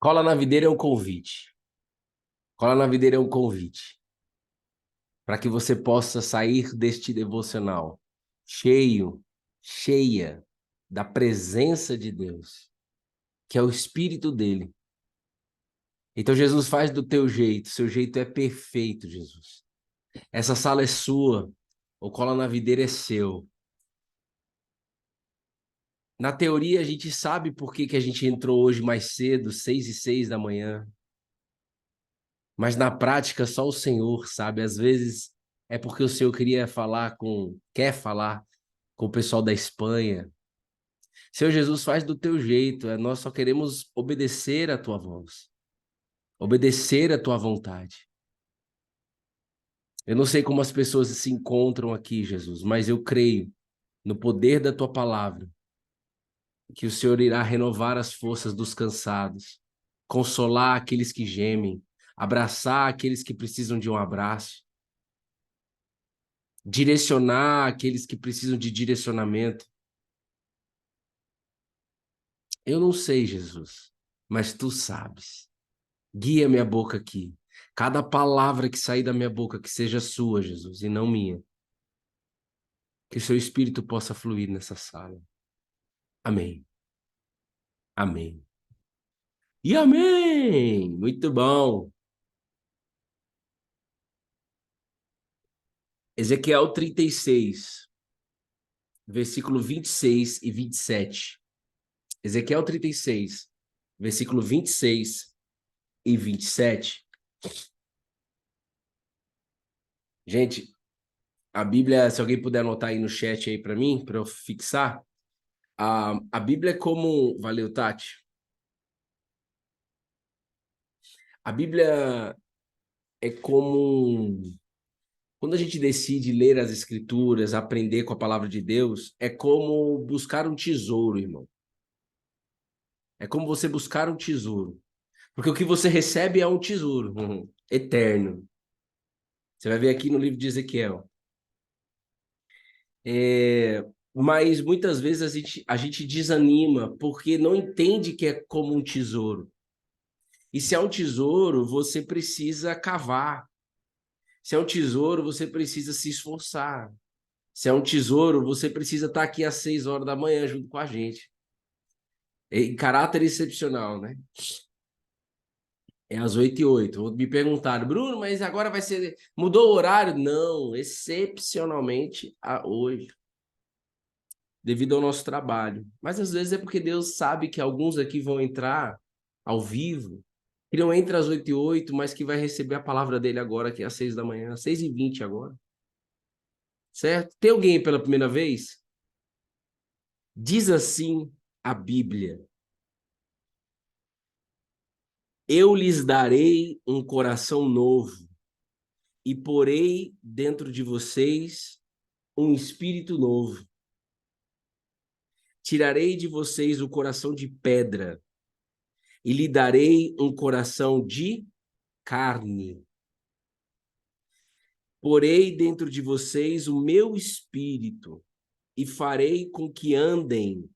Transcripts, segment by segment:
Cola na videira é um convite. Cola na videira é um convite para que você possa sair deste devocional cheio, cheia da presença de Deus, que é o Espírito dele. Então, Jesus, faz do teu jeito. Seu jeito é perfeito, Jesus. Essa sala é sua. O Cola na videira é seu. Na teoria, a gente sabe por que a gente entrou hoje mais cedo, 6:06 da manhã. Mas na prática, só o Senhor sabe. Às vezes é porque o Senhor quer falar com o pessoal da Espanha. Senhor Jesus, faz do teu jeito. Nós só queremos obedecer a tua voz, obedecer a tua vontade. Eu não sei como as pessoas se encontram aqui, Jesus, mas eu creio no poder da tua palavra, que o Senhor irá renovar as forças dos cansados, consolar aqueles que gemem, abraçar aqueles que precisam de um abraço, direcionar aqueles que precisam de direcionamento. Eu não sei, Jesus, mas tu sabes. Guia minha boca aqui. Cada palavra que sair da minha boca, que seja sua, Jesus, e não minha. Que o seu espírito possa fluir nessa sala. Amém. Amém. E amém! Muito bom. Ezequiel 36, versículo 26 e 27. Ezequiel 36, versículo 26 e 27. Gente, a Bíblia, se alguém puder anotar aí no chat aí para mim, para eu fixar, a Bíblia é como... Valeu, Tati. A Bíblia é como... Quando a gente decide ler as Escrituras, aprender com a palavra de Deus, é como buscar um tesouro, irmão. É como você buscar um tesouro. Porque o que você recebe é um tesouro eterno. Você vai ver aqui no livro de Ezequiel. Mas muitas vezes a gente desanima porque não entende que é como um tesouro. E se é um tesouro, você precisa cavar. Se é um tesouro, você precisa se esforçar. Se é um tesouro, você precisa estar aqui às 6 horas da manhã junto com a gente. Em caráter excepcional, né? É às 8:08. Me perguntaram, Bruno, mas agora vai ser... Mudou o horário? Não, excepcionalmente hoje, devido ao nosso trabalho. Mas às vezes é porque Deus sabe que alguns aqui vão entrar ao vivo, que não entra às 8:08, mas que vai receber a palavra dele agora, aqui às 6 da manhã, às 6:20 agora. Certo? Tem alguém pela primeira vez? Diz assim a Bíblia: Eu lhes darei um coração novo e porei dentro de vocês um espírito novo. Tirarei de vocês o coração de pedra e lhe darei um coração de carne. Porei dentro de vocês o meu espírito e farei com que andem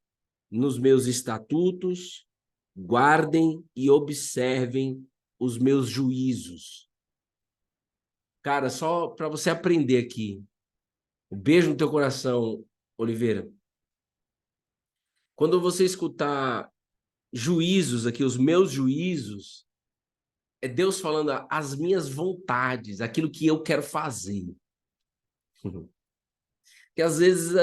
nos meus estatutos, guardem e observem os meus juízos. Cara, só para você aprender aqui. Um beijo no teu coração, Oliveira. Quando você escutar juízos aqui, os meus juízos, é Deus falando as minhas vontades, aquilo que eu quero fazer. Que às vezes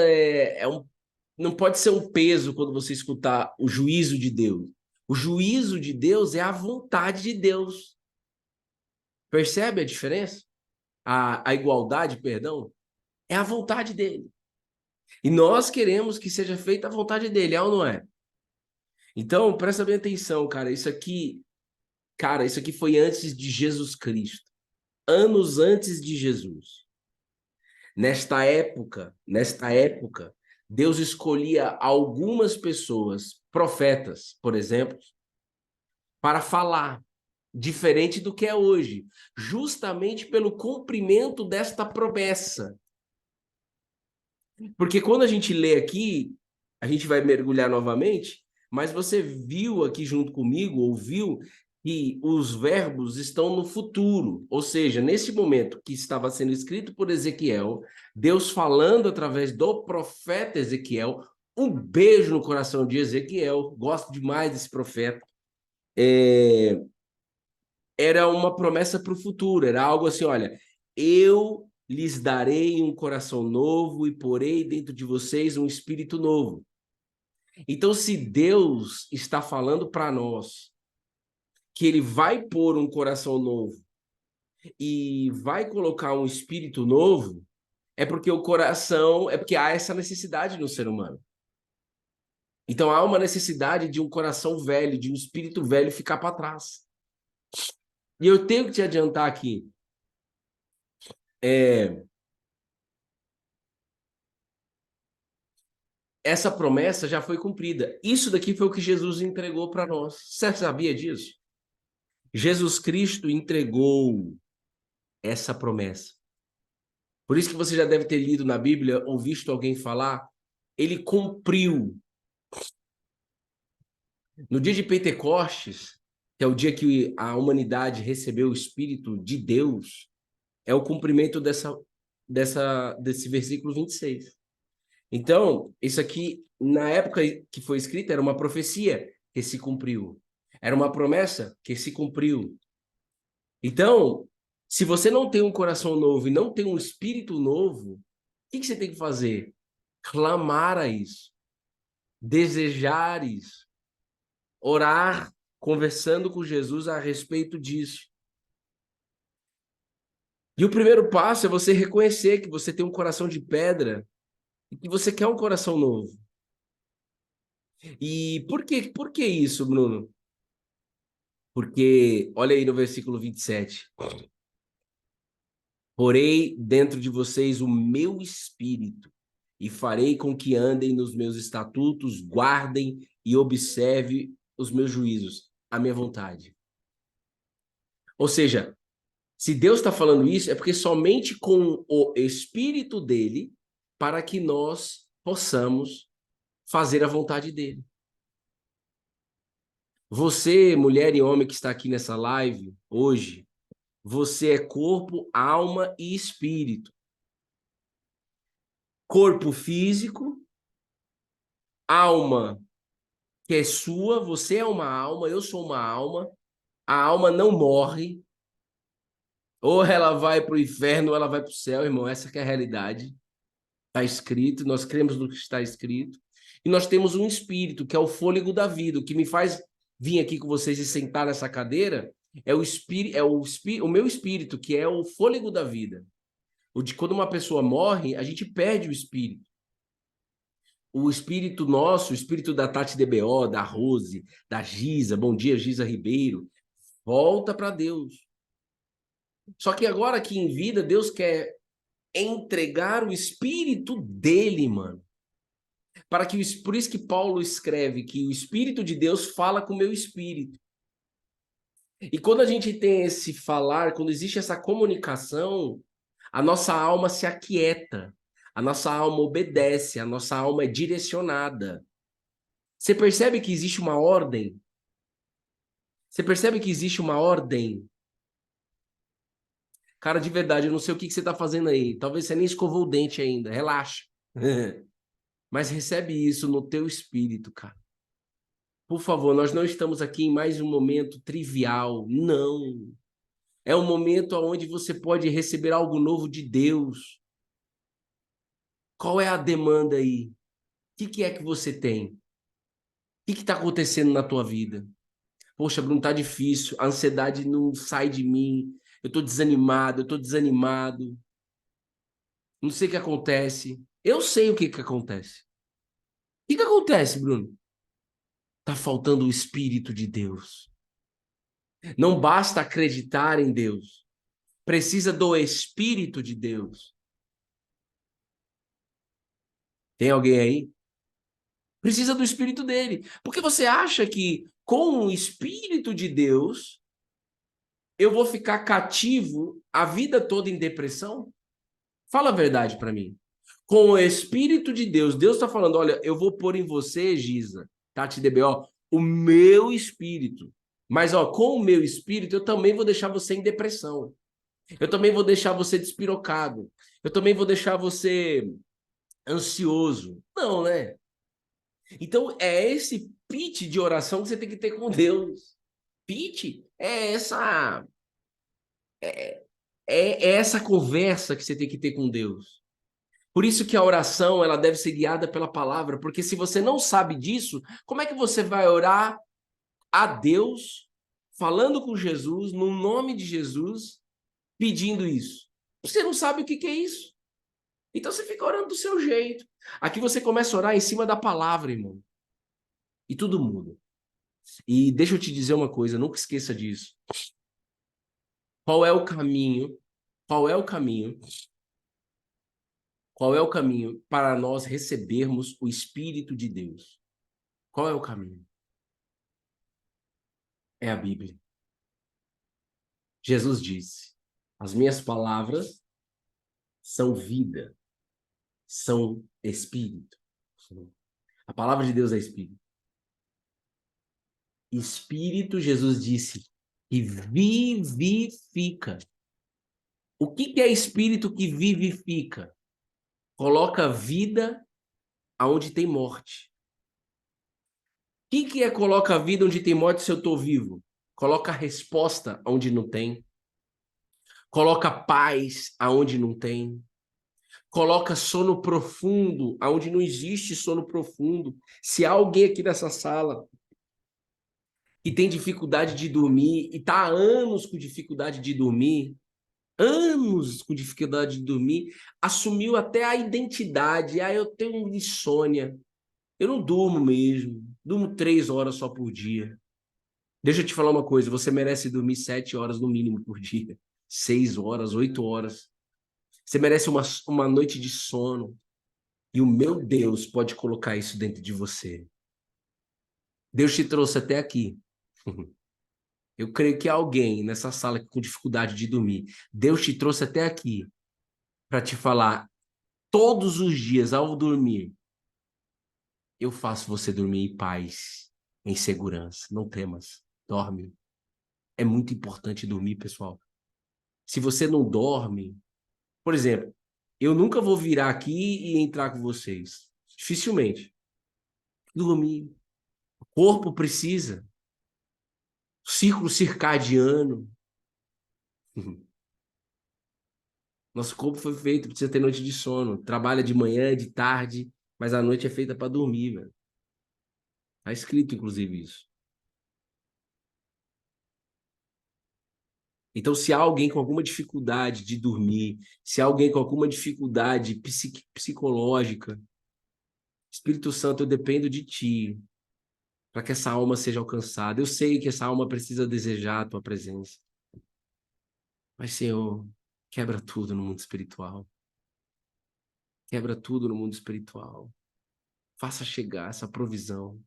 não pode ser um peso quando você escutar o juízo de Deus. O juízo de Deus é a vontade de Deus. Percebe a diferença? A igualdade, perdão, é a vontade dele. E nós queremos que seja feita a vontade dele, é ou não é? Então, presta bem atenção, cara. Isso aqui foi antes de Jesus Cristo. Anos antes de Jesus. Nesta época, Deus escolhia algumas pessoas, profetas, por exemplo, para falar, diferente do que é hoje, justamente pelo cumprimento desta promessa. Porque quando a gente lê aqui, a gente vai mergulhar novamente, Mas você viu aqui junto comigo, ouviu, que os verbos estão no futuro. Ou seja, nesse momento que estava sendo escrito por Ezequiel, Deus falando através do profeta Ezequiel, um beijo no coração de Ezequiel, gosto demais desse profeta. Era uma promessa para o futuro, era algo assim, olha, eu lhes darei um coração novo e porei dentro de vocês um espírito novo. Então, se Deus está falando para nós que ele vai pôr um coração novo e vai colocar um espírito novo, é porque o coração, é porque há essa necessidade no ser humano. Então há uma necessidade de um coração velho, de um espírito velho ficar para trás. E eu tenho que te adiantar aqui, essa promessa já foi cumprida. Isso daqui foi o que Jesus entregou para nós. Você sabia disso? Jesus Cristo entregou essa promessa. Por isso que você já deve ter lido na Bíblia ou visto alguém falar, ele cumpriu. No dia de Pentecostes, que é o dia que a humanidade recebeu o Espírito de Deus, é o cumprimento desse versículo 26. Então, isso aqui, na época que foi escrito, era uma profecia que se cumpriu. Era uma promessa que se cumpriu. Então, se você não tem um coração novo e não tem um espírito novo, o que você tem que fazer? Clamar a isso, desejar isso, orar, conversando com Jesus a respeito disso. E o primeiro passo é você reconhecer que você tem um coração de pedra e que você quer um coração novo. E por que isso, Bruno? Porque, olha aí no versículo 27. Porei dentro de vocês o meu espírito e farei com que andem nos meus estatutos, guardem e observem os meus juízos, a minha vontade. Ou seja, se Deus está falando isso, é porque somente com o espírito dele, para que nós possamos fazer a vontade dele. Você, mulher e homem que está aqui nessa live hoje, você é corpo, alma e espírito. Corpo físico, alma que é sua, você é uma alma, eu sou uma alma. A alma não morre. Ou ela vai para o inferno ou ela vai para o céu, irmão. Essa que é a realidade. Está escrito, nós cremos no que está escrito. E nós temos um espírito, que é o fôlego da vida. O que me faz vir aqui com vocês e sentar nessa cadeira é o meu espírito, que é o fôlego da vida. O de quando uma pessoa morre, a gente perde o espírito. O espírito nosso, o espírito da Tati DBO, da Rose, da Giza, bom dia, Giza Ribeiro, volta para Deus. Só que agora aqui em vida, Deus quer entregar o espírito dele, mano. Por isso que Paulo escreve que o espírito de Deus fala com o meu espírito. E quando a gente tem esse falar, quando existe essa comunicação, a nossa alma se aquieta, a nossa alma obedece, a nossa alma é direcionada. Você percebe que existe uma ordem? Você percebe que existe uma ordem? Cara, de verdade, eu não sei o que você está fazendo aí. Talvez você nem escovou o dente ainda. Relaxa. Mas recebe isso no teu espírito, cara. Por favor, nós não estamos aqui em mais um momento trivial. Não. É um momento onde você pode receber algo novo de Deus. Qual é a demanda aí? O que é que você tem? O que está acontecendo na tua vida? Poxa, Bruno, tá difícil. A ansiedade não sai de mim. Eu tô desanimado, eu tô desanimado. Não sei o que acontece. Eu sei o que acontece. O que acontece, Bruno? Tá faltando o Espírito de Deus. Não basta acreditar em Deus. Precisa do Espírito de Deus. Tem alguém aí? Precisa do Espírito dele. Porque você acha que com o Espírito de Deus eu vou ficar cativo a vida toda em depressão? Fala a verdade para mim. Com o Espírito de Deus, Deus está falando, olha, eu vou pôr em você, Giza, Tati DBO, o meu espírito. Mas, ó, com o meu espírito, eu também vou deixar você em depressão. Eu também vou deixar você despirocado. Eu também vou deixar você ansioso. Não, né? Então, é esse pitch de oração que você tem que ter com Deus. Pitch é essa conversa que você tem que ter com Deus. Por isso que a oração, ela deve ser guiada pela palavra, porque se você não sabe disso, como é que você vai orar a Deus, falando com Jesus, no nome de Jesus, pedindo isso? Você não sabe o que é isso. Então você fica orando do seu jeito. Aqui você começa a orar em cima da palavra, irmão. E tudo muda. E deixa eu te dizer uma coisa, nunca esqueça disso. Qual é o caminho? Qual é o caminho? Qual é o caminho para nós recebermos o Espírito de Deus? Qual é o caminho? É a Bíblia. Jesus disse: as minhas palavras são vida, são espírito. A palavra de Deus é espírito. Espírito, Jesus disse, que vivifica. O que é espírito que vivifica? Coloca vida aonde tem morte. O que é coloca vida onde tem morte se eu estou vivo? Coloca resposta onde não tem. Coloca paz aonde não tem. Coloca sono profundo aonde não existe sono profundo. Se há alguém aqui nessa sala que tem dificuldade de dormir e está há anos com dificuldade de dormir, anos com dificuldade de dormir, assumiu até a identidade. Ah, eu tenho insônia. Eu não durmo mesmo. Durmo 3 horas só por dia. Deixa eu te falar uma coisa. Você merece dormir 7 horas no mínimo por dia. 6 horas, 8 horas. Você merece uma noite de sono. E o meu Deus pode colocar isso dentro de você. Deus te trouxe até aqui. Eu creio que alguém nessa sala com dificuldade de dormir, Deus te trouxe até aqui para te falar todos os dias ao dormir, eu faço você dormir em paz, em segurança. Não temas, dorme. É muito importante dormir, pessoal. Se você não dorme, por exemplo, eu nunca vou virar aqui e entrar com vocês. Dificilmente. Dormir. O corpo precisa. Círculo circadiano. Nosso corpo foi feito, precisa ter noite de sono. Trabalha de manhã, de tarde, mas a noite é feita para dormir, velho. Tá escrito, inclusive, isso. Então, se há alguém com alguma dificuldade de dormir, se há alguém com alguma dificuldade psicológica, Espírito Santo, eu dependo de ti para que essa alma seja alcançada. Eu sei que essa alma precisa desejar a tua presença. Mas, Senhor, quebra tudo no mundo espiritual. Quebra tudo no mundo espiritual. Faça chegar essa provisão.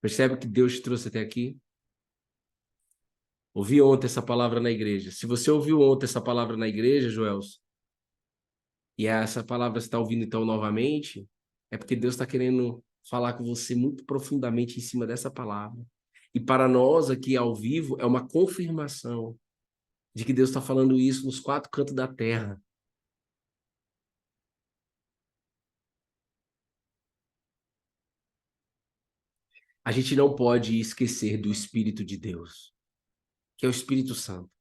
Percebe que Deus te trouxe até aqui? Ouvi ontem essa palavra na igreja. Se você ouviu ontem essa palavra na igreja, Joelson, e essa palavra você está ouvindo então novamente, é porque Deus está querendo falar com você muito profundamente em cima dessa palavra. E para nós aqui ao vivo é uma confirmação de que Deus está falando isso nos 4 cantos da terra. A gente não pode esquecer do Espírito de Deus, que é o Espírito Santo.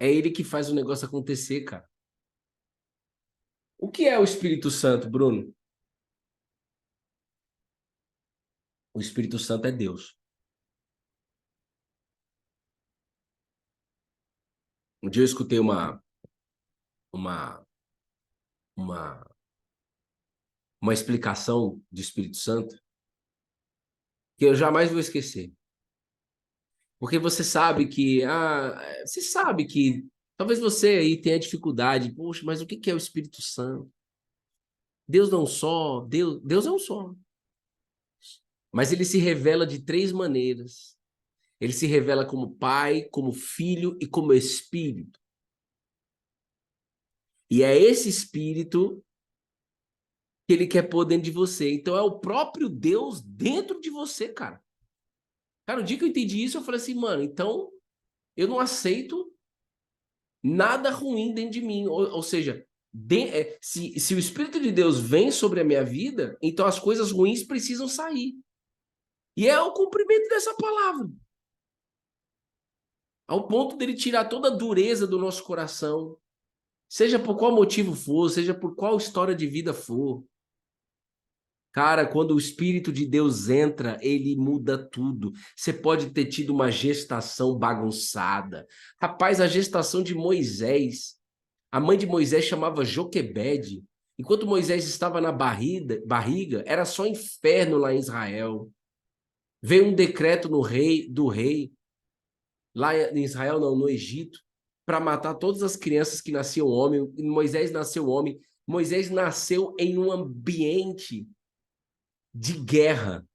É ele que faz o negócio acontecer, cara. O que é o Espírito Santo, Bruno? O Espírito Santo é Deus. Um dia eu escutei uma, uma, uma explicação do Espírito Santo que eu jamais vou esquecer. Porque você sabe que talvez você aí tenha dificuldade, poxa, mas o que é o Espírito Santo? Deus não só, Deus é um só. Mas ele se revela de 3 maneiras. Ele se revela como Pai, como Filho e como Espírito. E é esse espírito que ele quer pôr dentro de você. Então é o próprio Deus dentro de você, cara. Cara, o dia que eu entendi isso, eu falei assim, mano, então eu não aceito nada ruim dentro de mim. Ou seja, se o Espírito de Deus vem sobre a minha vida, então as coisas ruins precisam sair. E é o cumprimento dessa palavra. Ao ponto dele tirar toda a dureza do nosso coração. Seja por qual motivo for, seja por qual história de vida for. Cara, quando o Espírito de Deus entra, ele muda tudo. Você pode ter tido uma gestação bagunçada. Rapaz, a gestação de Moisés, a mãe de Moisés chamava Joquebede. Enquanto Moisés estava na barriga, era só inferno lá em Israel. Veio um decreto do rei, lá em Israel, não, no Egito, para matar todas as crianças que nasciam homem. Moisés nasceu homem. Moisés nasceu em um ambiente de guerra,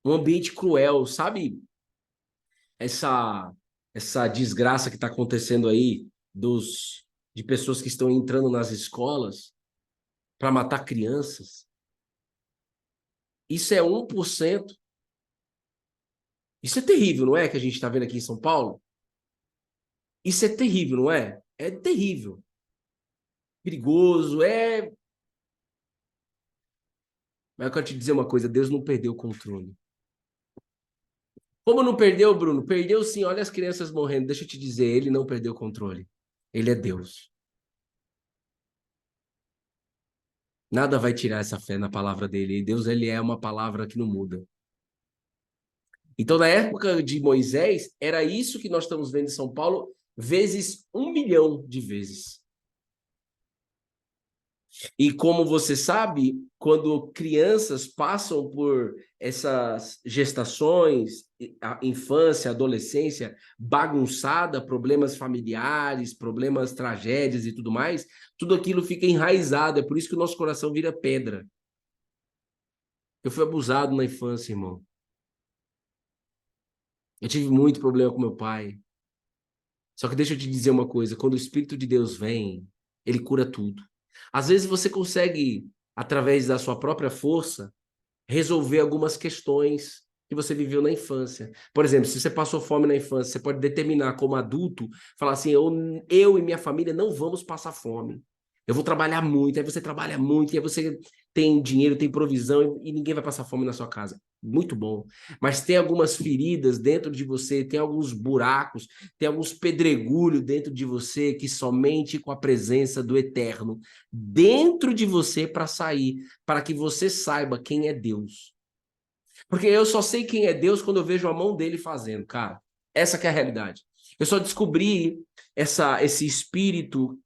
um ambiente cruel, sabe? Essa essa desgraça que está acontecendo aí de pessoas que estão entrando nas escolas para matar crianças. Isso é 1%. Isso é terrível, não é? Que a gente está vendo aqui em São Paulo. Isso é terrível, não é? É terrível. Perigoso, é. Mas eu quero te dizer uma coisa: Deus não perdeu o controle. Como não perdeu, Bruno? Perdeu sim, olha as crianças morrendo. Deixa eu te dizer, ele não perdeu o controle. Ele é Deus. Nada vai tirar essa fé na palavra dele. E Deus, ele é uma palavra que não muda. Então, na época de Moisés, era isso que nós estamos vendo em São Paulo, vezes 1 milhão de vezes. E como você sabe, quando crianças passam por essas gestações, a infância, a adolescência bagunçada, problemas familiares, problemas, tragédias e tudo mais, tudo aquilo fica enraizado. É por isso que o nosso coração vira pedra. Eu fui abusado na infância, irmão. Eu tive muito problema com meu pai. Só que deixa eu te dizer uma coisa, quando o Espírito de Deus vem, ele cura tudo. Às vezes você consegue, através da sua própria força, resolver algumas questões que você viveu na infância. Por exemplo, se você passou fome na infância, você pode determinar como adulto, falar assim, eu e minha família não vamos passar fome. Eu vou trabalhar muito, aí você trabalha muito, e aí você tem dinheiro, tem provisão, e ninguém vai passar fome na sua casa. Muito bom. Mas tem algumas feridas dentro de você, tem alguns buracos, tem alguns pedregulhos dentro de você que somente com a presença do Eterno dentro de você para sair, para que você saiba quem é Deus. Porque eu só sei quem é Deus quando eu vejo a mão dele fazendo, cara. Essa que é a realidade. Eu só descobri esse espírito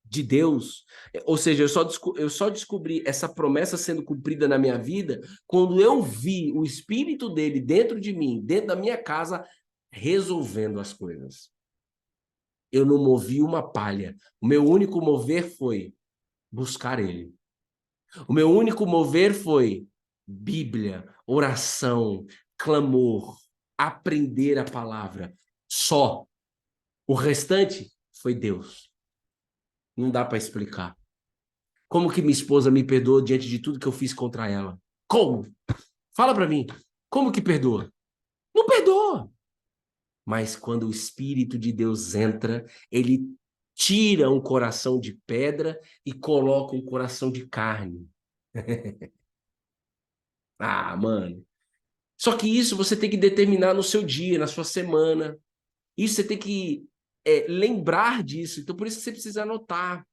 de Deus, ou seja, eu só descobri essa promessa sendo cumprida na minha vida quando eu vi o espírito dele dentro de mim, dentro da minha casa, resolvendo as coisas. Eu não movi uma palha. O meu único mover foi buscar ele. O meu único mover foi Bíblia, oração, clamor, aprender a palavra. Só. O restante foi Deus. Não dá para explicar. Como que minha esposa me perdoou diante de tudo que eu fiz contra ela? Como? Fala para mim. Como que perdoa? Não perdoa. Mas quando o Espírito de Deus entra, ele tira um coração de pedra e coloca um coração de carne. Ah, mano. Só que isso você tem que determinar no seu dia, na sua semana. Isso você tem que lembrar disso. Então, por isso que você precisa anotar.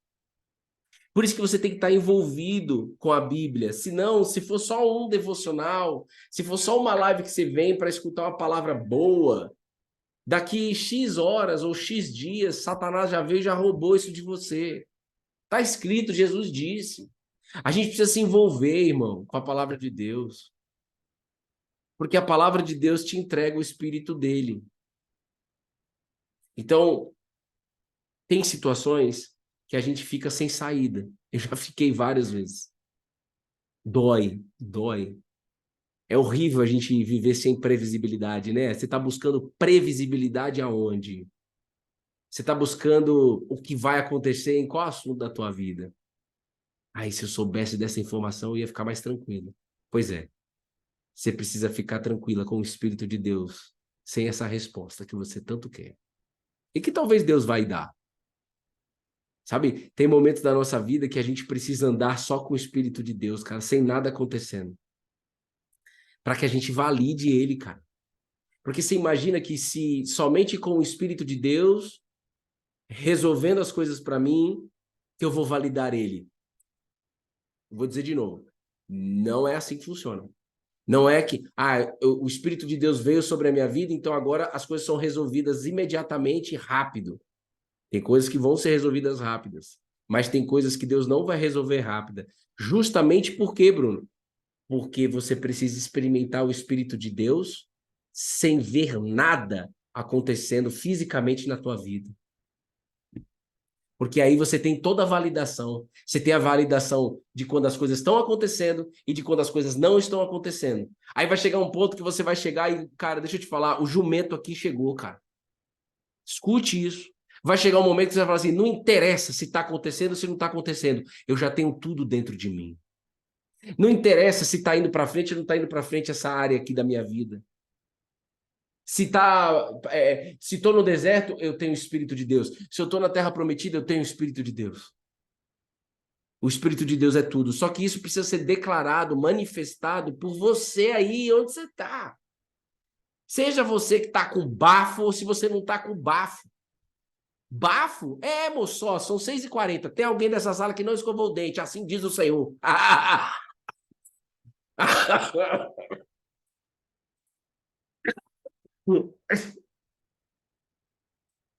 Por isso que você tem que estar envolvido com a Bíblia. Senão, se for só um devocional, se for só uma live que você vem para escutar uma palavra boa, daqui X horas ou X dias, Satanás já veio e já roubou isso de você. Está escrito, Jesus disse. A gente precisa se envolver, irmão, com a palavra de Deus. Porque a palavra de Deus te entrega o Espírito dele. Então, tem situações que a gente fica sem saída. Eu já fiquei várias vezes. Dói, dói. É horrível a gente viver sem previsibilidade, né? Você está buscando previsibilidade aonde? Você está buscando o que vai acontecer em qual assunto da tua vida? Aí, se eu soubesse dessa informação, eu ia ficar mais tranquilo. Pois é, você precisa ficar tranquila com o Espírito de Deus, sem essa resposta que você tanto quer. E que talvez Deus vai dar. Sabe, tem momentos da nossa vida que a gente precisa andar só com o Espírito de Deus, cara, sem nada acontecendo. Para que a gente valide ele, cara. Porque você imagina que se somente com o Espírito de Deus resolvendo as coisas para mim, que eu vou validar ele. Vou dizer de novo. Não é assim que funciona. Não é que o Espírito de Deus veio sobre a minha vida, então agora as coisas são resolvidas imediatamente, rápido. Tem coisas que vão ser resolvidas rápidas, mas tem coisas que Deus não vai resolver rápida. Justamente por quê, Bruno? Porque você precisa experimentar o Espírito de Deus sem ver nada acontecendo fisicamente na tua vida. Porque aí você tem toda a validação. Você tem a validação de quando as coisas estão acontecendo e de quando as coisas não estão acontecendo. Aí vai chegar um ponto que você vai chegar e, cara, deixa eu te falar, o jumento aqui chegou, cara. Escute isso. Vai chegar um momento que você vai falar assim, não interessa se está acontecendo ou se não está acontecendo. Eu já tenho tudo dentro de mim. Não interessa se está indo para frente ou não está indo para frente essa área aqui da minha vida. Se estou no deserto, eu tenho o Espírito de Deus. Se eu estou na terra prometida, eu tenho o Espírito de Deus. O Espírito de Deus é tudo. Só que isso precisa ser declarado, manifestado por você aí onde você está. Seja você que está com bafo ou se você não está com bafo. Bafo? É, moço, são 6h40. Tem alguém dessa sala que não escovou o dente, assim diz o Senhor.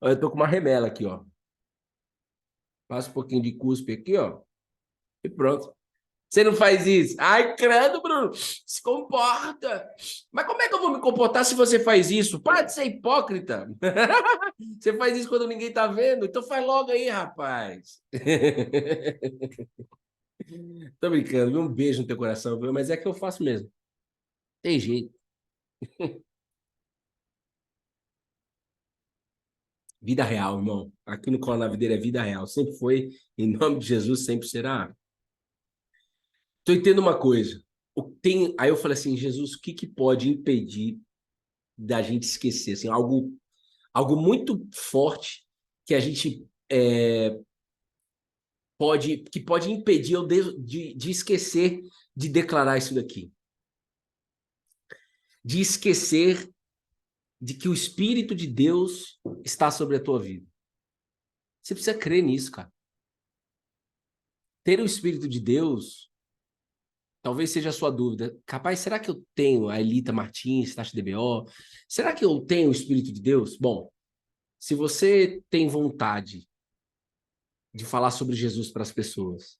Eu tô com uma remela aqui, ó. Passa um pouquinho de cuspe aqui, ó. E pronto. Você não faz isso? Ai, credo, Bruno. Se comporta. Mas como é que eu vou me comportar se você faz isso? Para de ser hipócrita. Você faz isso quando ninguém tá vendo? Então faz logo aí, rapaz. Tô brincando, viu? Um beijo no teu coração, viu? Mas é que eu faço mesmo. Tem jeito. Vida real, irmão. Aqui no Cola na Videira é vida real. Sempre foi, em nome de Jesus, sempre será. Tô entendendo uma coisa. Aí eu falei assim, Jesus, o que que pode impedir da gente esquecer? Assim, algo muito forte que a gente pode impedir eu de esquecer de declarar isso daqui. De esquecer de que o Espírito de Deus está sobre a tua vida. Você precisa crer nisso, cara. Ter o Espírito de Deus, talvez seja a sua dúvida. Capaz, será que eu tenho a Elita Martins, taxa DBO? Será que eu tenho o Espírito de Deus? Bom, se você tem vontade de falar sobre Jesus para as pessoas,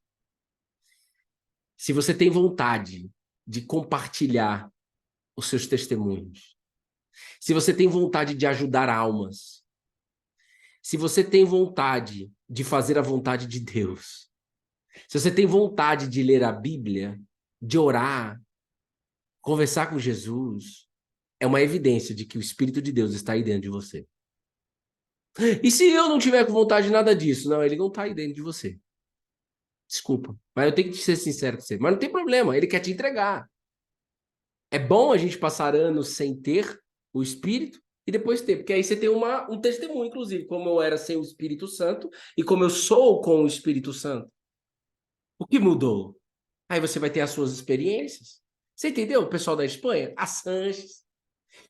se você tem vontade de compartilhar os seus testemunhos, se você tem vontade de ajudar almas, se você tem vontade de fazer a vontade de Deus, se você tem vontade de ler a Bíblia, de orar, conversar com Jesus, é uma evidência de que o Espírito de Deus está aí dentro de você. E se eu não tiver com vontade de nada disso? Não, ele não está aí dentro de você. Desculpa, mas eu tenho que ser sincero com você. Mas não tem problema, ele quer te entregar. É bom a gente passar anos sem ter o Espírito e depois ter, porque aí você tem um testemunho, inclusive, como eu era sem o Espírito Santo e como eu sou com o Espírito Santo. O que mudou? Aí você vai ter as suas experiências. Você entendeu? O pessoal da Espanha, a Sanches,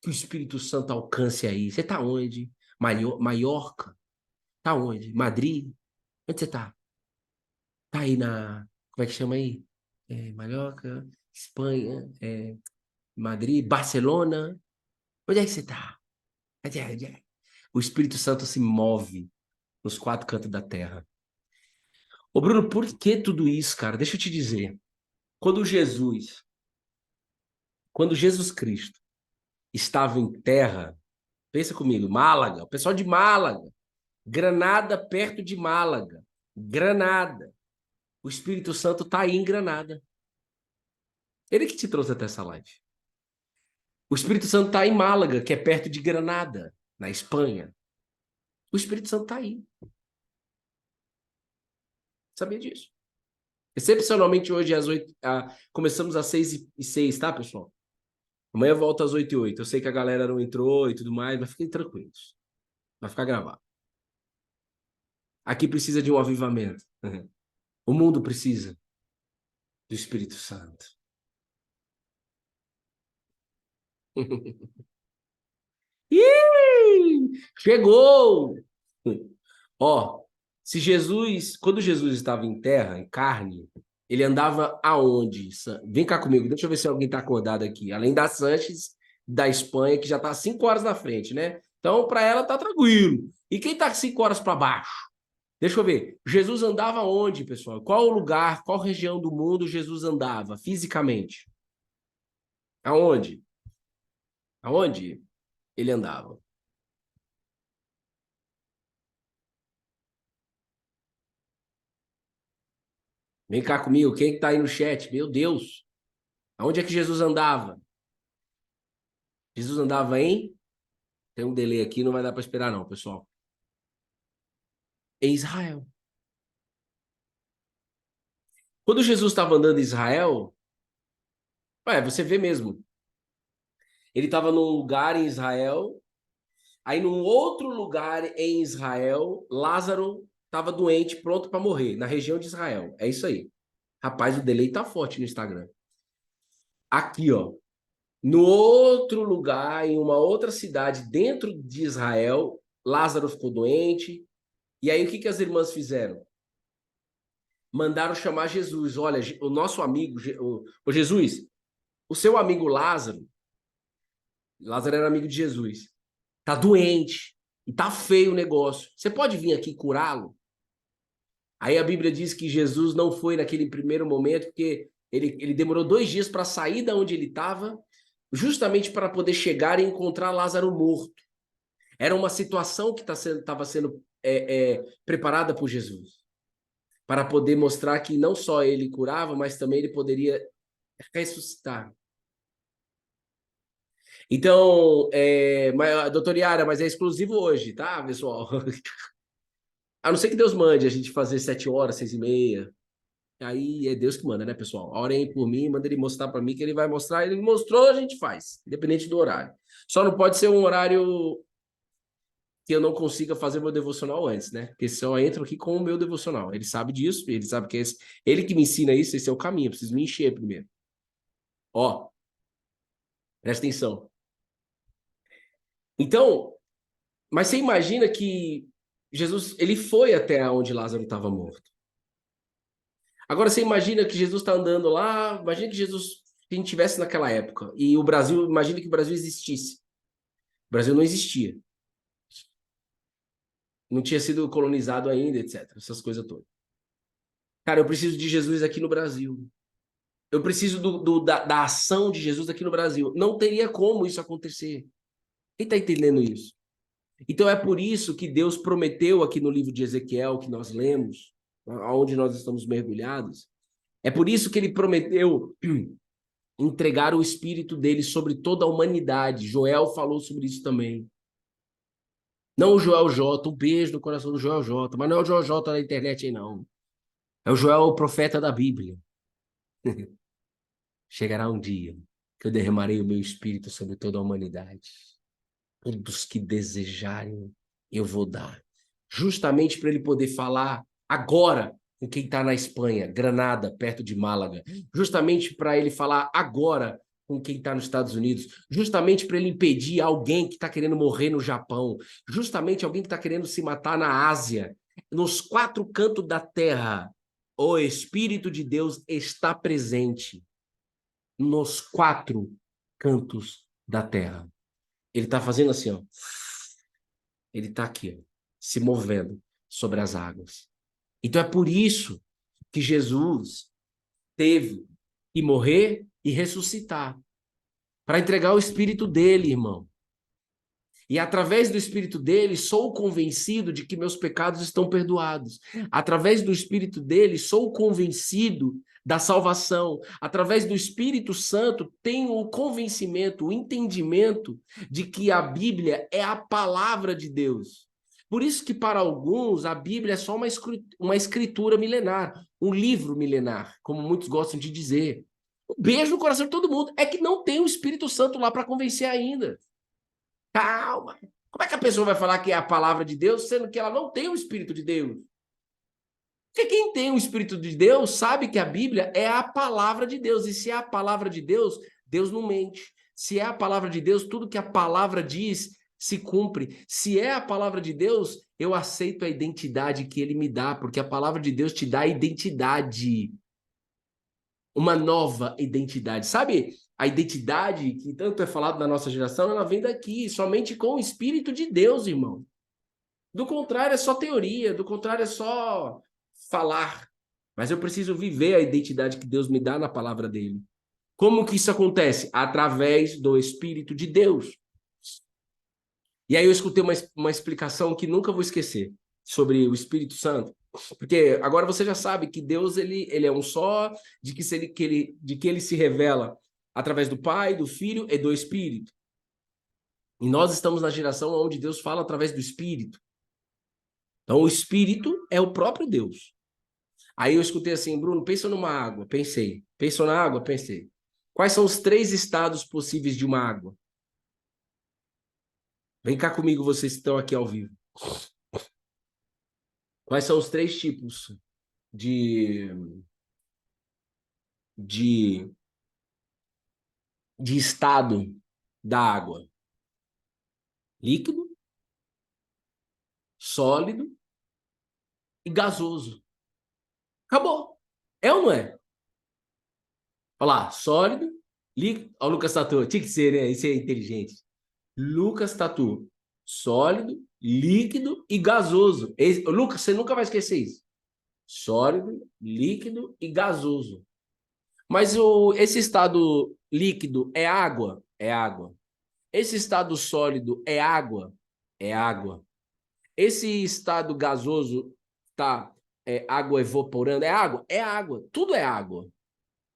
que o Espírito Santo alcance aí. Você tá onde? Maiorca? Tá onde? Madrid? Onde você tá? Tá aí na... Como é que chama aí? Mallorca, Espanha, Madrid, Barcelona. Onde é que você tá? Onde é? O Espírito Santo se move nos quatro cantos da terra. Ô, Bruno, por que tudo isso, cara? Deixa eu te dizer. Quando quando Jesus Cristo estava em terra, pensa comigo, Málaga, o pessoal de Málaga, Granada, perto de Málaga, Granada. O Espírito Santo está aí em Granada. Ele que te trouxe até essa live. O Espírito Santo está em Málaga, que é perto de Granada, na Espanha. O Espírito Santo está aí. Sabia disso? Excepcionalmente hoje, começamos às 6h06, tá, pessoal? Amanhã volta às 8h08. Eu sei que a galera não entrou e tudo mais, mas fiquem tranquilos. Vai ficar gravado. Aqui precisa de um avivamento. O mundo precisa do Espírito Santo. Chegou! Ó, quando Jesus estava em terra, em carne, ele andava aonde? Vem cá comigo, deixa eu ver se alguém está acordado aqui. Além da Sanches, da Espanha, que já está 5 horas na frente, né? Então, para ela, tá tranquilo. E quem está 5 horas para baixo? Deixa eu ver. Jesus andava onde, pessoal? Qual o lugar, qual região do mundo Jesus andava fisicamente? Aonde? Aonde ele andava? Vem cá comigo, quem está aí no chat? Meu Deus! Aonde é que Jesus andava? Jesus andava em... Tem um delay aqui, não vai dar para esperar não, pessoal. Em Israel. Quando Jesus estava andando em Israel, você vê mesmo. Ele estava num lugar em Israel, aí num outro lugar em Israel, Lázaro estava doente, pronto para morrer, na região de Israel. É isso aí. Rapaz, o delay tá forte no Instagram. Aqui, ó. No outro lugar, em uma outra cidade dentro de Israel, Lázaro ficou doente. E aí o que as irmãs fizeram? Mandaram chamar Jesus. Olha, o nosso amigo, o Jesus, o seu amigo Lázaro, Lázaro era amigo de Jesus, tá doente e tá feio o negócio. Você pode vir aqui curá-lo? Aí a Bíblia diz que Jesus não foi naquele primeiro momento, porque ele demorou 2 dias para sair da onde ele estava, justamente para poder chegar e encontrar Lázaro morto. Era uma situação que estava sendo preparada por Jesus, para poder mostrar que não só ele curava, mas também ele poderia ressuscitar. Então, doutor Yara, mas é exclusivo hoje, tá, pessoal? A não ser que Deus mande a gente fazer 7 horas, 6h30. Aí é Deus que manda, né, pessoal? Orem por mim, manda ele mostrar para mim, que ele vai mostrar. Ele mostrou, a gente faz, independente do horário. Só não pode ser um horário que eu não consiga fazer meu devocional antes, né? Porque só entro aqui com o meu devocional. Ele sabe disso, ele sabe que ele que me ensina isso, esse é o caminho. Eu preciso me encher primeiro. Ó, presta atenção. Então, mas você imagina que Jesus, ele foi até onde Lázaro estava morto. Agora você imagina que Jesus está andando lá, imagina que Jesus, se a gente tivesse naquela época, e o Brasil, imagina que o Brasil existisse. O Brasil não existia. Não tinha sido colonizado ainda, etc. Essas coisas todas. Cara, eu preciso de Jesus aqui no Brasil. Eu preciso da ação de Jesus aqui no Brasil. Não teria como isso acontecer. Quem está entendendo isso? Então é por isso que Deus prometeu aqui no livro de Ezequiel, que nós lemos, onde nós estamos mergulhados. É por isso que ele prometeu entregar o Espírito dele sobre toda a humanidade. Joel falou sobre isso também. Não o Joel J, um beijo no coração do Joel J, mas não é o Joel J na internet aí, não. É o Joel, o profeta da Bíblia. Chegará um dia que eu derramarei o meu Espírito sobre toda a humanidade. Todos que desejarem, eu vou dar. Justamente para ele poder falar agora com quem está na Espanha, Granada, perto de Málaga. Justamente para ele falar agora com quem está nos Estados Unidos. Justamente para ele impedir alguém que está querendo morrer no Japão. Justamente alguém que está querendo se matar na Ásia. Nos 4 cantos da terra, o Espírito de Deus está presente. Nos 4 cantos da terra. Ele está fazendo assim, ó. Ele está aqui, ó, se movendo sobre as águas. Então é por isso que Jesus teve que morrer e ressuscitar, para entregar o Espírito dele, irmão. E através do Espírito dele, sou convencido de que meus pecados estão perdoados. Através do Espírito dele, sou convencido da salvação. Através do Espírito Santo, tenho o convencimento, o entendimento de que a Bíblia é a palavra de Deus. Por isso que para alguns a Bíblia é só uma escritura milenar, um livro milenar, como muitos gostam de dizer. Um beijo no coração de todo mundo. É que não tem o Espírito Santo lá para convencer ainda. Calma. Como é que a pessoa vai falar que é a palavra de Deus, sendo que ela não tem o Espírito de Deus? Porque quem tem o Espírito de Deus sabe que a Bíblia é a palavra de Deus. E se é a palavra de Deus, Deus não mente. Se é a palavra de Deus, tudo que a palavra diz se cumpre. Se é a palavra de Deus, eu aceito a identidade que ele me dá, porque a palavra de Deus te dá identidade. Uma nova identidade. Sabe, a identidade que tanto é falado na nossa geração, ela vem daqui, somente com o Espírito de Deus, irmão. Do contrário, é só teoria, do contrário, é só falar. Mas eu preciso viver a identidade que Deus me dá na palavra dele. Como que isso acontece? Através do Espírito de Deus. E aí eu escutei uma explicação que nunca vou esquecer sobre o Espírito Santo. Porque agora você já sabe que Deus ele é um só, de que ele se revela através do Pai, do Filho e do Espírito. E nós estamos na geração onde Deus fala através do Espírito. Então o Espírito é o próprio Deus. Aí eu escutei assim, Bruno, pensa numa água. Pensei. Pensou na água? Pensei. Quais são os 3 estados possíveis de uma água? Vem cá comigo, vocês que estão aqui ao vivo. Quais são os 3 tipos de, de, de estado da água? Líquido, sólido e gasoso. Acabou. É ou não é? Olha lá, sólido, líquido. Olha o Lucas Tatu. Tinha que ser, né? Isso é inteligente. Lucas Tatu. Sólido, líquido e gasoso. Lucas, você nunca vai esquecer isso. Sólido, líquido e gasoso. Mas esse estado líquido é água? É água. Esse estado sólido é água? É água. Esse estado gasoso tá água evaporando? É água? É água. Tudo é água.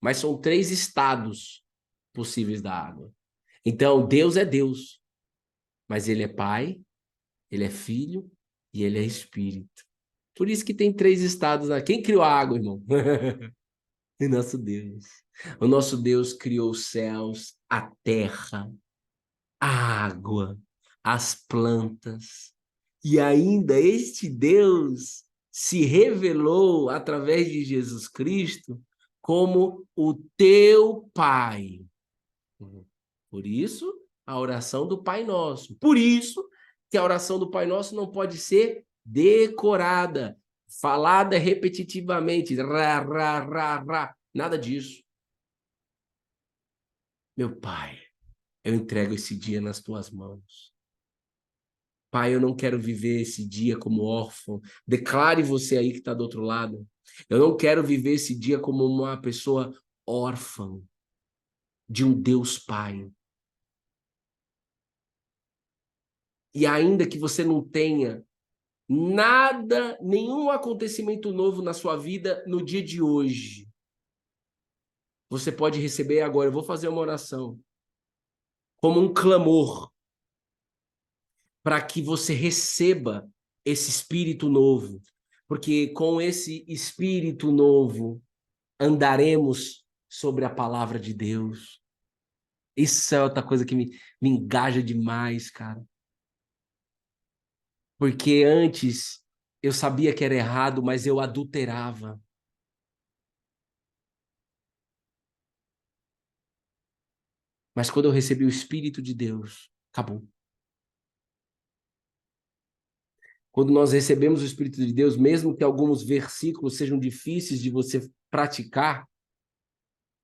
Mas são 3 estados possíveis da água. Então, Deus é Deus. Mas ele é Pai, ele é Filho e ele é Espírito. Por isso que tem 3 estados lá. Quem criou a água, irmão? O nosso Deus. O nosso Deus criou os céus, a terra, a água, as plantas. E ainda este Deus se revelou através de Jesus Cristo como o teu Pai. Por isso, a oração do Pai Nosso. Por isso que a oração do Pai Nosso não pode ser decorada, falada repetitivamente. Rá, rá, rá, rá. Nada disso. Meu Pai, eu entrego esse dia nas tuas mãos. Pai, eu não quero viver esse dia como órfão. Declare você aí que está do outro lado. Eu não quero viver esse dia como uma pessoa órfã de um Deus Pai. E ainda que você não tenha nada, nenhum acontecimento novo na sua vida no dia de hoje, você pode receber agora. Eu vou fazer uma oração como um clamor para que você receba esse espírito novo, porque com esse espírito novo andaremos sobre a palavra de Deus. Isso é outra coisa que me engaja demais, cara. Porque antes eu sabia que era errado, mas eu adulterava. Mas quando eu recebi o Espírito de Deus, acabou. Quando nós recebemos o Espírito de Deus, mesmo que alguns versículos sejam difíceis de você praticar,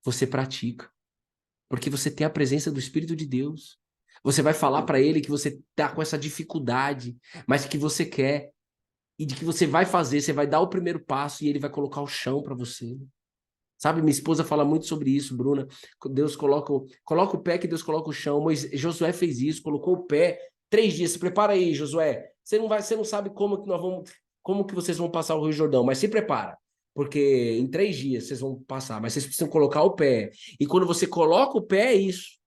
você pratica. Porque você tem a presença do Espírito de Deus. Você vai falar para ele que você está com essa dificuldade, mas que você quer. E de que você vai fazer, você vai dar o primeiro passo e ele vai colocar o chão para você. Sabe, minha esposa fala muito sobre isso, Bruna. Deus coloca o pé que Deus coloca o chão. Josué fez isso, colocou o pé. 3 dias, se prepara aí, Josué. Você não sabe como que vocês vão passar o Rio Jordão, mas se prepara. Porque em 3 dias vocês vão passar, mas vocês precisam colocar o pé. E quando você coloca o pé, é isso.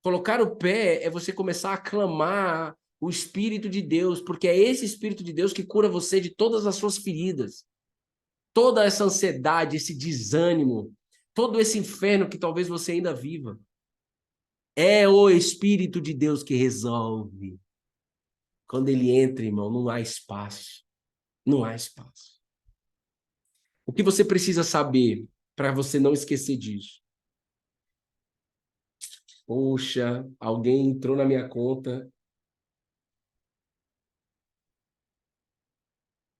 Colocar o pé é você começar a clamar O Espírito de Deus, porque é esse Espírito de Deus que cura você de todas as suas feridas. Toda essa ansiedade, esse desânimo, todo esse inferno que talvez você ainda viva. É o Espírito de Deus que resolve. Quando ele entra, irmão, não há espaço. Não há espaço. O que você precisa saber para você não esquecer disso? Poxa, alguém entrou na minha conta.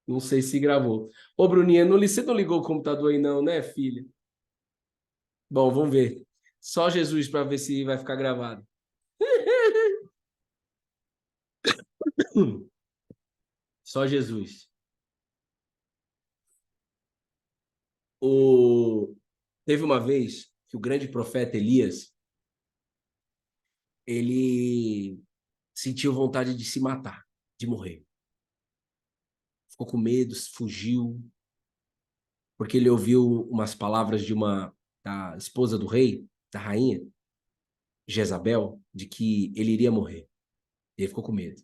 Não sei se gravou. Ô, Bruninha, você não ligou o computador aí não, né, filha? Bom, vamos ver. Só Jesus para ver se vai ficar gravado. Só Jesus. O... Teve uma vez que o grande profeta Elias, ele sentiu vontade de se matar, de morrer. Ficou com medo, fugiu, porque ele ouviu umas palavras da esposa do rei, da rainha, Jezabel, de que ele iria morrer. Ele ficou com medo.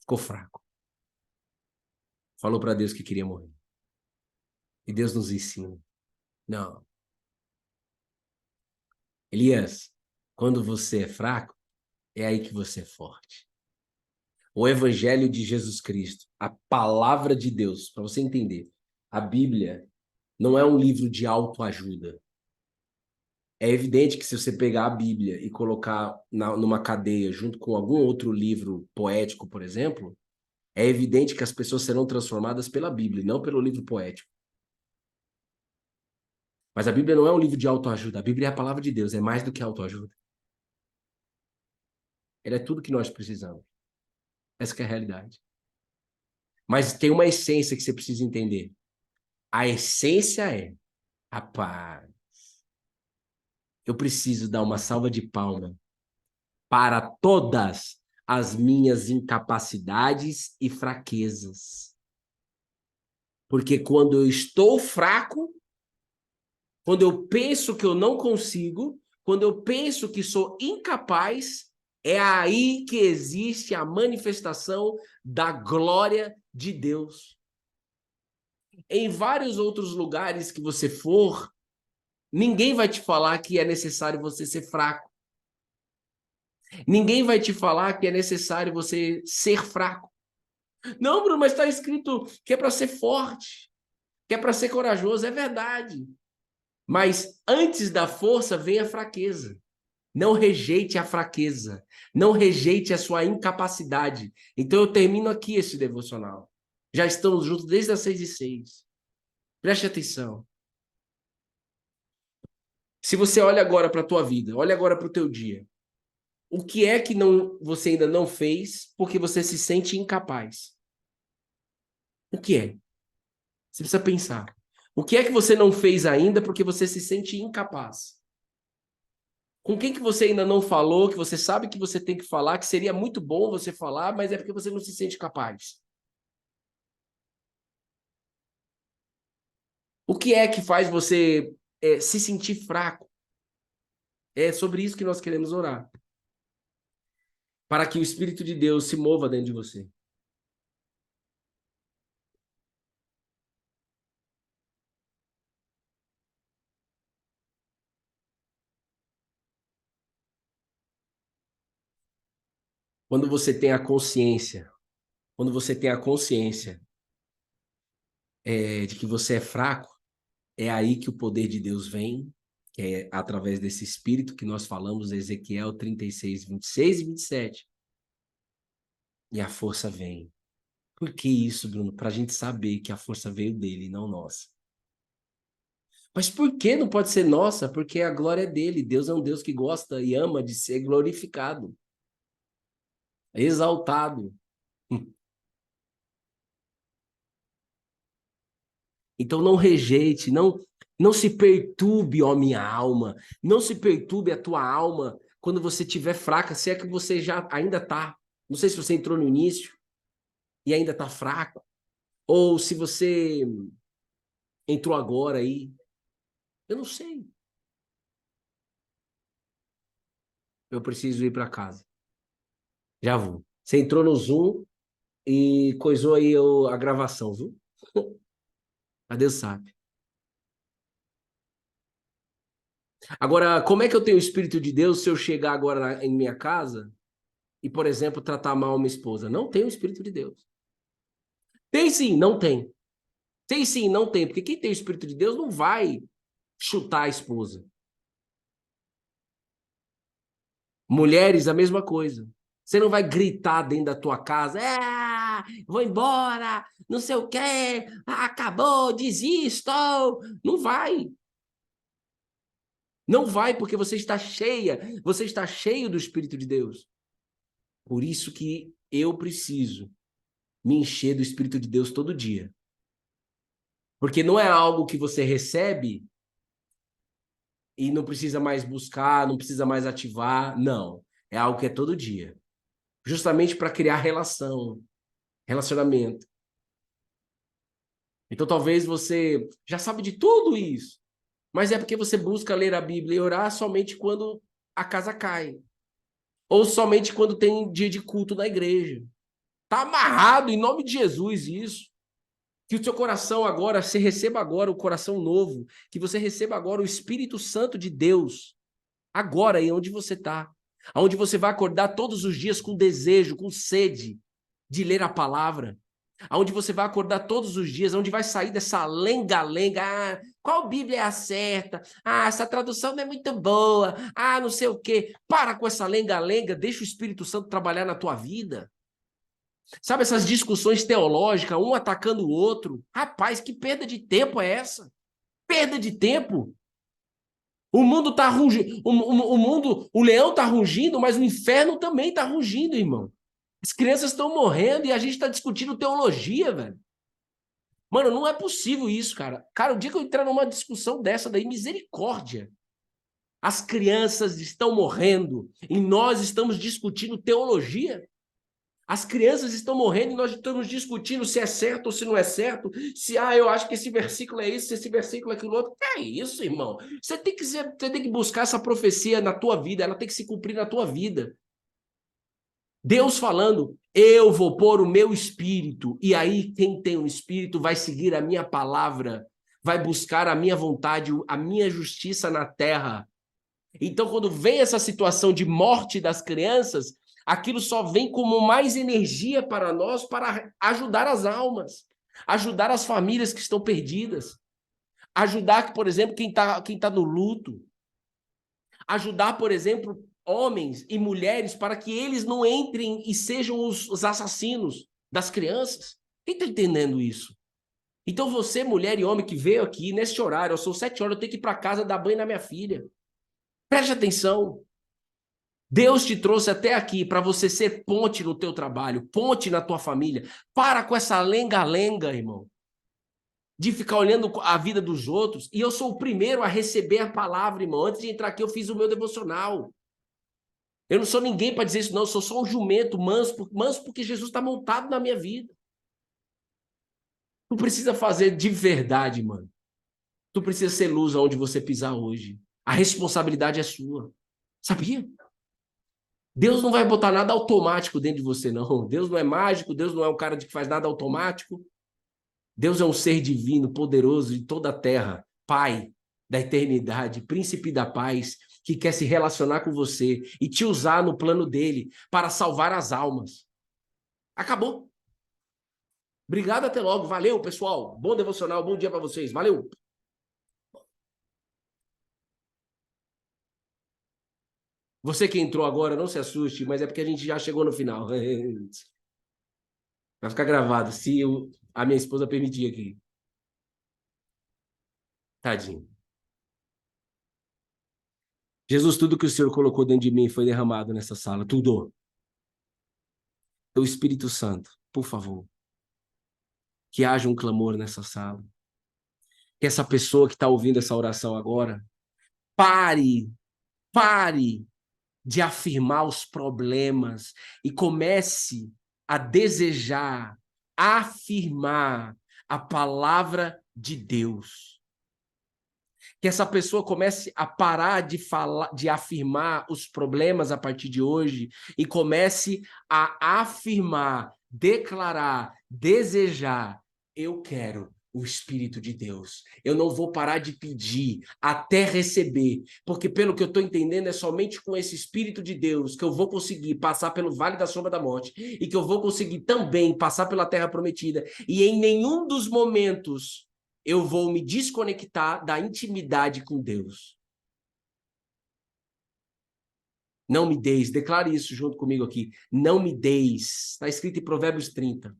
Ficou fraco. Falou para Deus que queria morrer. E Deus nos ensina. Não. Elias, quando você é fraco, é aí que você é forte. O Evangelho de Jesus Cristo, a palavra de Deus, para você entender, a Bíblia não é um livro de autoajuda. É evidente que se você pegar a Bíblia e colocar numa cadeia junto com algum outro livro poético, por exemplo, é evidente que as pessoas serão transformadas pela Bíblia, não pelo livro poético. Mas a Bíblia não é um livro de autoajuda. A Bíblia é a palavra de Deus, é mais do que autoajuda. Ela é tudo que nós precisamos. Essa que é a realidade. Mas tem uma essência que você precisa entender. A essência é, rapaz, eu preciso dar uma salva de palmas para todas as minhas incapacidades e fraquezas. Porque quando eu estou fraco, quando eu penso que eu não consigo, quando eu penso que sou incapaz, é aí que existe a manifestação da glória de Deus. Em vários outros lugares que você for, ninguém vai te falar que é necessário você ser fraco. Ninguém vai te falar que é necessário você ser fraco. Não, Bruno, mas está escrito que é para ser forte, que é para ser corajoso. É verdade. Mas antes da força vem a fraqueza. Não rejeite a fraqueza. Não rejeite a sua incapacidade. Então eu termino aqui esse devocional. Já estamos juntos desde as 6h06. Preste atenção. Se você olha agora para a tua vida, olha agora para o teu dia. O que é que você ainda não fez porque você se sente incapaz? O que é? Você precisa pensar. O que é que você não fez ainda porque você se sente incapaz? Com quem que você ainda não falou, que você sabe que você tem que falar, que seria muito bom você falar, mas é porque você não se sente capaz? O que é que faz você se sentir fraco? É sobre isso que nós queremos orar. Para que o Espírito de Deus se mova dentro de você. Quando você tem a consciência, quando você tem a consciência de que você é fraco, é aí que o poder de Deus vem, que é através desse Espírito que nós falamos, Ezequiel 36, 26 e 27. E a força vem. Por que isso, Bruno? Para a gente saber que a força veio dele, não nossa. Mas por que não pode ser nossa? Porque a glória é dele. Deus é um Deus que gosta e ama de ser glorificado, exaltado. Então não rejeite, não se perturbe, ó minha alma. Não se perturbe a tua alma quando você estiver fraca, se é que você já ainda está. Não sei se você entrou no início e ainda está fraco, ou se você entrou agora aí. Eu não sei. Eu preciso ir para casa. Já vou. Você entrou no Zoom e coisou aí a gravação, viu? Cadê o SAP? Agora, como é que eu tenho o Espírito de Deus se eu chegar agora em minha casa e, por exemplo, tratar mal minha esposa? Não tem o Espírito de Deus. Tem sim, não tem. Tem sim, não tem. Porque quem tem o Espírito de Deus não vai chutar a esposa. Mulheres, a mesma coisa. Você não vai gritar dentro da tua casa, vou embora, não sei o quê, acabou, desisto. Não vai. Não vai, porque você está cheio do Espírito de Deus. Por isso que eu preciso me encher do Espírito de Deus todo dia. Porque não é algo que você recebe e não precisa mais buscar, não precisa mais ativar. Não. É algo que é todo dia. Justamente para criar relacionamento. Então talvez você já sabe de tudo isso, mas é porque você busca ler a Bíblia e orar somente quando a casa cai. Ou somente quando tem um dia de culto na igreja. Tá amarrado em nome de Jesus isso. Que o seu coração agora, você receba agora o coração novo, que você receba agora o Espírito Santo de Deus, agora aí onde você está. Onde você vai acordar todos os dias com desejo, com sede de ler a palavra. Onde você vai acordar todos os dias, onde vai sair dessa lenga-lenga. Qual Bíblia é a certa? Essa tradução não é muito boa. Não sei o quê. Para com essa lenga-lenga, deixa o Espírito Santo trabalhar na tua vida. Sabe essas discussões teológicas, um atacando o outro? Rapaz, que perda de tempo é essa? Perda de tempo. O mundo tá rugindo, o leão tá rugindo, mas o inferno também tá rugindo, irmão. As crianças estão morrendo e a gente está discutindo teologia, velho. Mano, não é possível isso, cara. Cara, o dia que eu entrar numa discussão dessa daí, misericórdia. As crianças estão morrendo e nós estamos discutindo teologia. As crianças estão morrendo e nós estamos discutindo se é certo ou se não é certo. Se, eu acho que esse versículo é isso, esse versículo é aquilo outro. Que é isso, irmão? Você tem que buscar essa profecia na tua vida, ela tem que se cumprir na tua vida. Deus falando, eu vou pôr o meu espírito, e aí quem tem um espírito vai seguir a minha palavra, vai buscar a minha vontade, a minha justiça na terra. Então, quando vem essa situação de morte das crianças, aquilo só vem como mais energia para nós, para ajudar as almas, ajudar as famílias que estão perdidas, ajudar, por exemplo, quem tá no luto, ajudar, por exemplo, homens e mulheres para que eles não entrem e sejam os assassinos das crianças. Quem está entendendo isso? Então você, mulher e homem que veio aqui nesse horário, eu sou 7 horas, eu tenho que ir para casa dar banho na minha filha. Preste atenção. Deus te trouxe até aqui para você ser ponte no teu trabalho, ponte na tua família. Para com essa lenga-lenga, irmão, de ficar olhando a vida dos outros. E eu sou o primeiro a receber a palavra, irmão. Antes de entrar aqui, eu fiz o meu devocional. Eu não sou ninguém para dizer isso, não. Eu sou só um jumento manso porque Jesus está montado na minha vida. Tu precisa fazer de verdade, mano. Tu precisa ser luz aonde você pisar hoje. A responsabilidade é sua. Sabia? Deus não vai botar nada automático dentro de você, não. Deus não é mágico, Deus não é um cara que faz nada automático. Deus é um ser divino, poderoso de toda a terra, Pai da eternidade, Príncipe da paz, que quer se relacionar com você e te usar no plano dele para salvar as almas. Acabou. Obrigado, até logo. Valeu, pessoal. Bom devocional, bom dia para vocês. Valeu. Você que entrou agora, não se assuste, mas é porque a gente já chegou no final. Vai ficar gravado, se a minha esposa permitir aqui. Tadinho. Jesus, tudo que o Senhor colocou dentro de mim foi derramado nessa sala. Tudo. O Espírito Santo, por favor, que haja um clamor nessa sala. Que essa pessoa que está ouvindo essa oração agora, pare de afirmar os problemas e comece a desejar, afirmar a palavra de Deus. Que essa pessoa comece a parar de falar, de afirmar os problemas a partir de hoje e comece a afirmar, declarar, desejar: eu quero o Espírito de Deus. Eu não vou parar de pedir até receber, porque pelo que eu estou entendendo é somente com esse Espírito de Deus que eu vou conseguir passar pelo vale da sombra da morte e que eu vou conseguir também passar pela terra prometida. E em nenhum dos momentos eu vou me desconectar da intimidade com Deus. Não me deis, declare isso junto comigo aqui. Não me deis. Está escrito em Provérbios 30.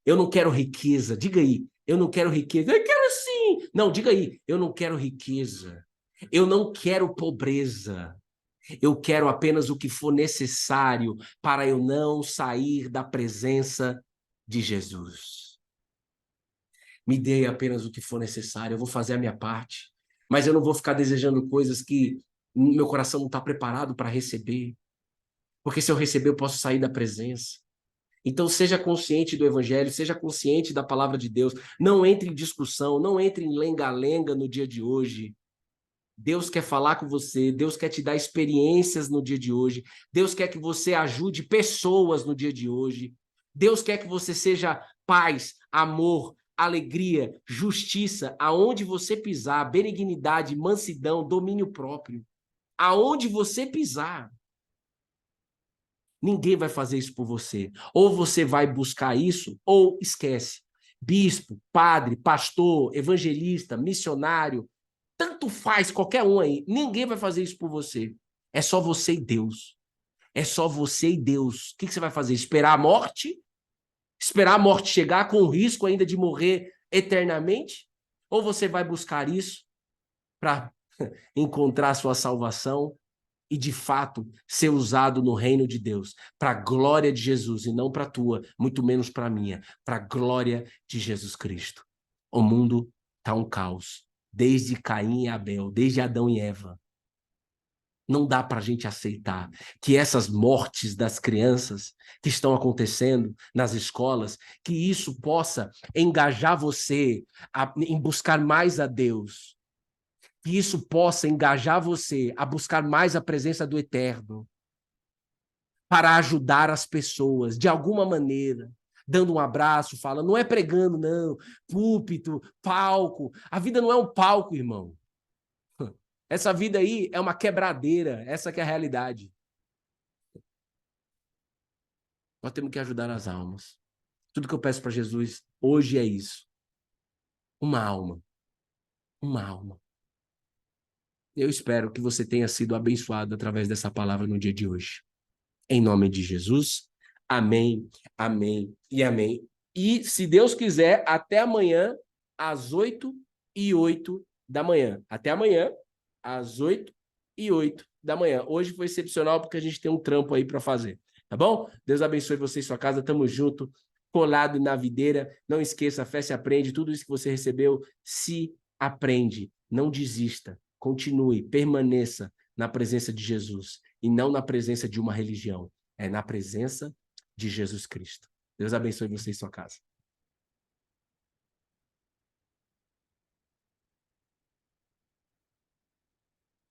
Eu não quero riqueza. Diga aí. Eu não quero riqueza. Eu quero sim. Não, diga aí. Eu não quero riqueza. Eu não quero pobreza. Eu quero apenas o que for necessário para eu não sair da presença de Jesus. Me dê apenas o que for necessário, eu vou fazer a minha parte, mas eu não vou ficar desejando coisas que meu coração não está preparado para receber, porque se eu receber eu posso sair da presença. Então seja consciente do evangelho, seja consciente da palavra de Deus, não entre em discussão, não entre em lenga-lenga no dia de hoje. Deus quer falar com você, Deus quer te dar experiências no dia de hoje, Deus quer que você ajude pessoas no dia de hoje, Deus quer que você seja paz, amor, alegria, justiça, aonde você pisar, benignidade, mansidão, domínio próprio, aonde você pisar. Ninguém vai fazer isso por você. Ou você vai buscar isso, ou esquece. Bispo, padre, pastor, evangelista, missionário, tanto faz qualquer um aí. Ninguém vai fazer isso por você. É só você e Deus. É só você e Deus. O que você vai fazer? Esperar a morte? Esperar a morte chegar com o risco ainda de morrer eternamente? Ou você vai buscar isso para encontrar sua salvação e, de fato, ser usado no reino de Deus, para a glória de Jesus, e não para a tua, muito menos para a minha, para a glória de Jesus Cristo. O mundo está um caos, desde Caim e Abel, desde Adão e Eva. Não dá para a gente aceitar que essas mortes das crianças que estão acontecendo nas escolas, que isso possa engajar você em buscar mais a Deus, que isso possa engajar você a buscar mais a presença do Eterno, para ajudar as pessoas, de alguma maneira, dando um abraço, falando, não é pregando, não, púlpito, palco. A vida não é um palco, irmão. Essa vida aí é uma quebradeira, essa que é a realidade. Nós temos que ajudar as almas. Tudo que eu peço para Jesus hoje é isso. Uma alma. Uma alma. Eu espero que você tenha sido abençoado através dessa palavra no dia de hoje. Em nome de Jesus. Amém, amém e amém. E, se Deus quiser, até amanhã, às 8h08 da manhã. Até amanhã, às 8h08 da manhã. Hoje foi excepcional porque a gente tem um trampo aí para fazer. Tá bom? Deus abençoe você e sua casa. Tamo junto, colado na videira. Não esqueça, a fé se aprende. Tudo isso que você recebeu, se aprende. Não desista. Continue, permaneça na presença de Jesus e não na presença de uma religião. É na presença de Jesus Cristo. Deus abençoe você e sua casa.